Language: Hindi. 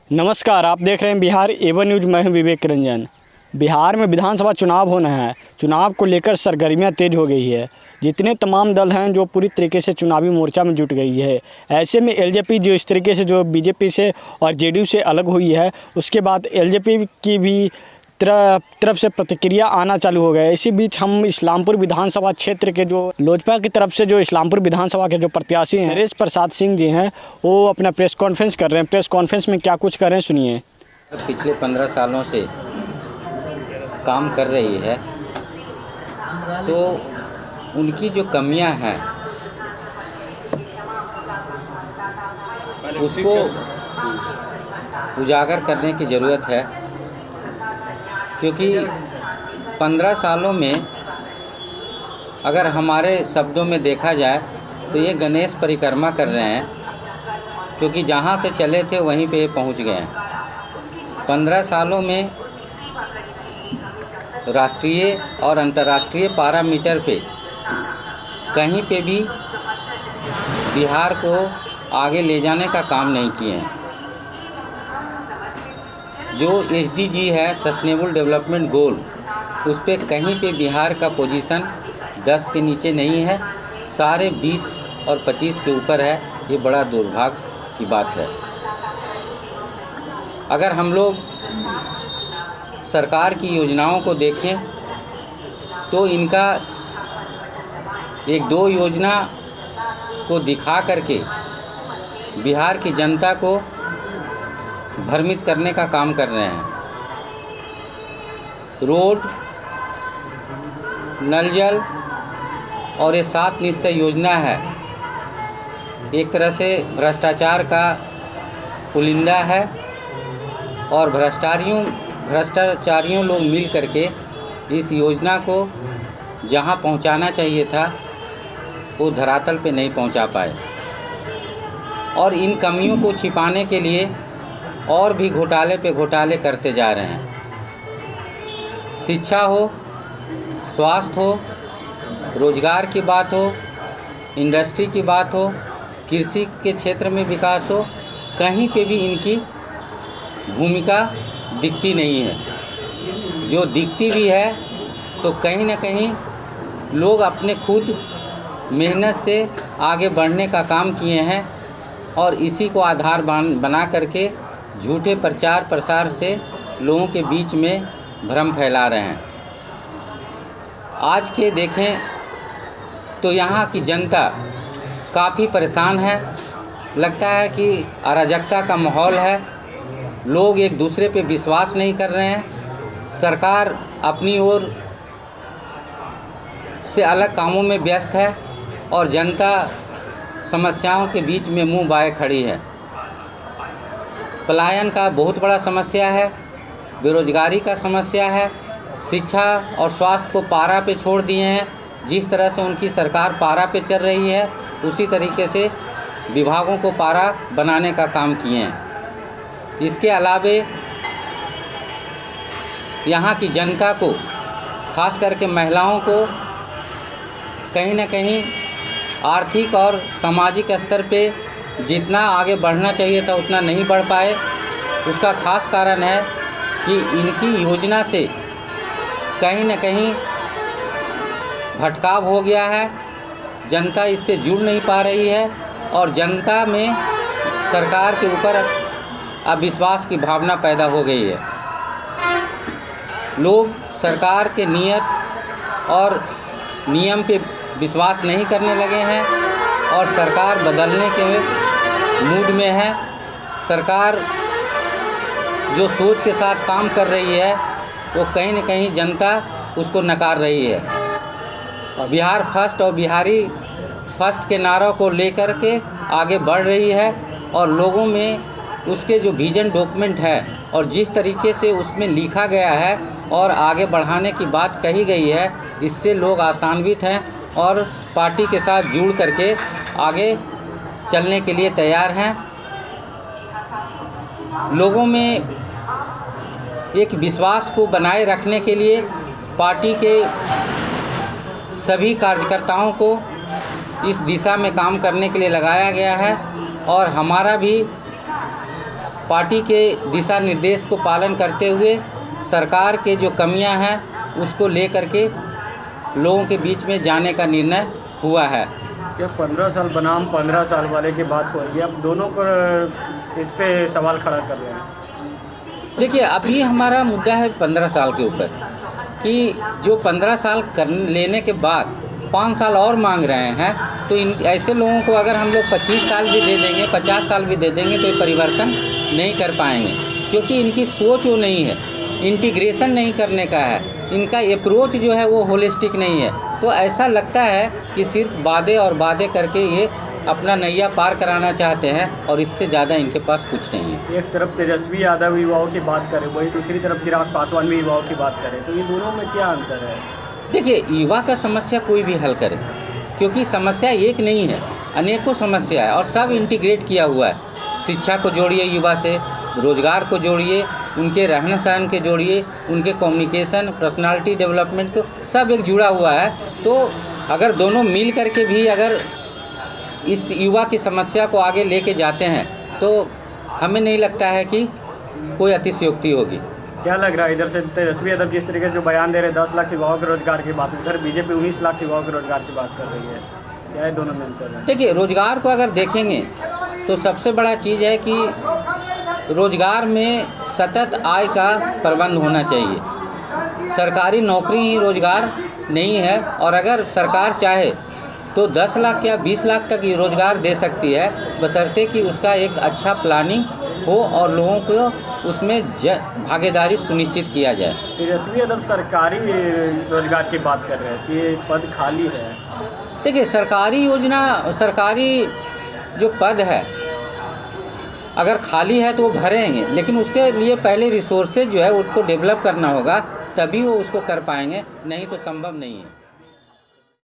नमस्कार, आप देख रहे हैं बिहार एवन न्यूज। मैं हूं विवेक रंजन। बिहार में विधानसभा चुनाव होना है। चुनाव को लेकर सरगर्मियां तेज हो गई है। जितने तमाम दल हैं जो पूरी तरीके से चुनावी मोर्चा में जुट गई है। ऐसे में एलजेपी जो इस तरीके से जो बीजेपी से और जेडीयू से अलग हुई है, उसके बाद एलजेपी की भी तरफ से प्रतिक्रिया आना चालू हो गया। इसी बीच हम इस्लामपुर विधानसभा क्षेत्र के जो लोजपा की तरफ से जो इस्लामपुर विधानसभा के जो प्रत्याशी हैं नरेश प्रसाद सिंह जी हैं, वो अपना प्रेस कॉन्फ्रेंस कर रहे हैं। प्रेस कॉन्फ्रेंस में क्या कुछ कर रहे हैं, सुनिए। पिछले 15 सालों से काम कर रही है, तो उनकी जो कमियां हैं उसको उजागर करने की ज़रूरत है, क्योंकि 15 सालों में अगर हमारे शब्दों में देखा जाए तो ये गणेश परिक्रमा कर रहे हैं, क्योंकि जहाँ से चले थे वहीं पे पहुँच गए हैं। 15 सालों में राष्ट्रीय और अंतर्राष्ट्रीय पैरामीटर पे कहीं पे भी बिहार को आगे ले जाने का काम नहीं किए हैं। जो SDG है, सस्टेनेबल डेवलपमेंट गोल, उस पर कहीं पे बिहार का पोजीशन 10 के नीचे नहीं है, सारे 20 और 25 के ऊपर है। ये बड़ा दुर्भाग्य की बात है। अगर हम लोग सरकार की योजनाओं को देखें तो इनका 1-2 योजना को दिखा करके बिहार की जनता को भ्रमित करने का काम कर रहे हैं। रोड, नल जल और ये 7 निश्चय योजना है, एक तरह से भ्रष्टाचार का पुलिंदा है, और भ्रष्टाचारियों लोग मिल करके इस योजना को जहां पहुंचाना चाहिए था वो धरातल पे नहीं पहुंचा पाए, और इन कमियों को छिपाने के लिए और भी घोटाले पे घोटाले करते जा रहे हैं। शिक्षा हो, स्वास्थ्य हो, रोजगार की बात हो, इंडस्ट्री की बात हो, कृषि के क्षेत्र में विकास हो, कहीं पे भी इनकी भूमिका दिखती नहीं है। जो दिखती भी है तो कहीं ना कहीं लोग अपने खुद मेहनत से आगे बढ़ने का काम किए हैं, और इसी को आधार बना करके झूठे प्रचार प्रसार से लोगों के बीच में भ्रम फैला रहे हैं। आज के देखें तो यहाँ की जनता काफ़ी परेशान है। लगता है कि अराजकता का माहौल है। लोग एक दूसरे पे विश्वास नहीं कर रहे हैं। सरकार अपनी ओर से अलग कामों में व्यस्त है, और जनता समस्याओं के बीच में मुंह बाए खड़ी है। पलायन का बहुत बड़ा समस्या है, बेरोजगारी का समस्या है, शिक्षा और स्वास्थ्य को पारा पे छोड़ दिए हैं। जिस तरह से उनकी सरकार पारा पे चल रही है, उसी तरीके से विभागों को पारा बनाने का काम किए हैं। इसके अलावे यहाँ की जनता को, खास करके महिलाओं को, कहीं ना कहीं आर्थिक और सामाजिक स्तर पे जितना आगे बढ़ना चाहिए था उतना नहीं बढ़ पाए। उसका खास कारण है कि इनकी योजना से कहीं ना कहीं भटकाव हो गया है। जनता इससे जुड़ नहीं पा रही है, और जनता में सरकार के ऊपर अविश्वास की भावना पैदा हो गई है। लोग सरकार के नीयत और नियम पे विश्वास नहीं करने लगे हैं, और सरकार बदलने के मूड में है। सरकार जो सोच के साथ काम कर रही है वो कहीं न कहीं जनता उसको नकार रही है। बिहार फर्स्ट और बिहारी फर्स्ट के नारों को लेकर के आगे बढ़ रही है, और लोगों में उसके जो विजन डॉक्यूमेंट है और जिस तरीके से उसमें लिखा गया है और आगे बढ़ाने की बात कही गई है, इससे लोग आशान्वित हैं और पार्टी के साथ जुड़ करके आगे चलने के लिए तैयार हैं। लोगों में एक विश्वास को बनाए रखने के लिए पार्टी के सभी कार्यकर्ताओं को इस दिशा में काम करने के लिए लगाया गया है, और हमारा भी पार्टी के दिशा निर्देश को पालन करते हुए सरकार के जो कमियां हैं उसको लेकर के लोगों के बीच में जाने का निर्णय हुआ है। क्या 15 साल बनाम 15 साल वाले की बात हो रही है, अब दोनों पर इस पे सवाल खड़ा कर रहे हैं। देखिए, अभी हमारा मुद्दा है 15 साल के ऊपर कि जो 15 साल लेने के बाद 5 साल और मांग रहे हैं, तो इन ऐसे लोगों को अगर हम लोग 25 साल भी दे देंगे, 50 साल भी दे देंगे, तो ये परिवर्तन नहीं कर पाएंगे, क्योंकि इनकी सोच वो नहीं है, इंटीग्रेशन नहीं करने का है, इनका अप्रोच जो है वो होलिस्टिक नहीं है। तो ऐसा लगता है कि सिर्फ वादे और वादे करके ये अपना नैया पार कराना चाहते हैं और इससे ज़्यादा इनके पास कुछ नहीं है। एक तरफ तेजस्वी यादव युवाओं की बात करें, वही दूसरी तरफ चिराग पासवान भी युवाओं की बात करें, तो ये दोनों में क्या अंतर है? देखिए, युवा का समस्या कोई भी हल करे, क्योंकि समस्या एक नहीं है, अनेकों समस्या है और सब इंटीग्रेट किया हुआ है। शिक्षा को जोड़िए युवा से, रोज़गार को जोड़िए, उनके रहन सहन के जोड़िए, उनके कम्युनिकेशन, पर्सनालिटी डेवलपमेंट को, सब एक जुड़ा हुआ है। तो अगर दोनों मिल करके भी अगर इस युवा की समस्या को आगे लेके जाते हैं तो हमें नहीं लगता है कि कोई अतिशयोक्ति होगी। क्या लग रहा है, इधर से तेजस्वी यादव जिस तरीके से जो बयान दे रहे हैं 10 लाख युवाओं के रोजगार की बात, उधर बीजेपी 19 लाख युवाओं के रोजगार की बात कर रही है, क्या है दोनों में अंतर है? देखिए, रोज़गार को अगर देखेंगे तो सबसे बड़ा चीज़ है कि रोज़गार में सतत आय का प्रबंध होना चाहिए। सरकारी नौकरी ही रोज़गार नहीं है, और अगर सरकार चाहे तो 10 लाख या 20 लाख तक ये रोज़गार दे सकती है, बशर्ते कि उसका एक अच्छा प्लानिंग हो और लोगों को उसमें भागीदारी सुनिश्चित किया जाए। तेजस्वी यादव सरकारी रोजगार की बात कर रहे हैं कि ये पद खाली है। देखिए, सरकारी योजना, सरकारी जो पद है अगर खाली है तो वो भरेंगे, लेकिन उसके लिए पहले रिसोर्सेज जो है उसको डेवलप करना होगा, तभी वो उसको कर पाएंगे, नहीं तो संभव नहीं है।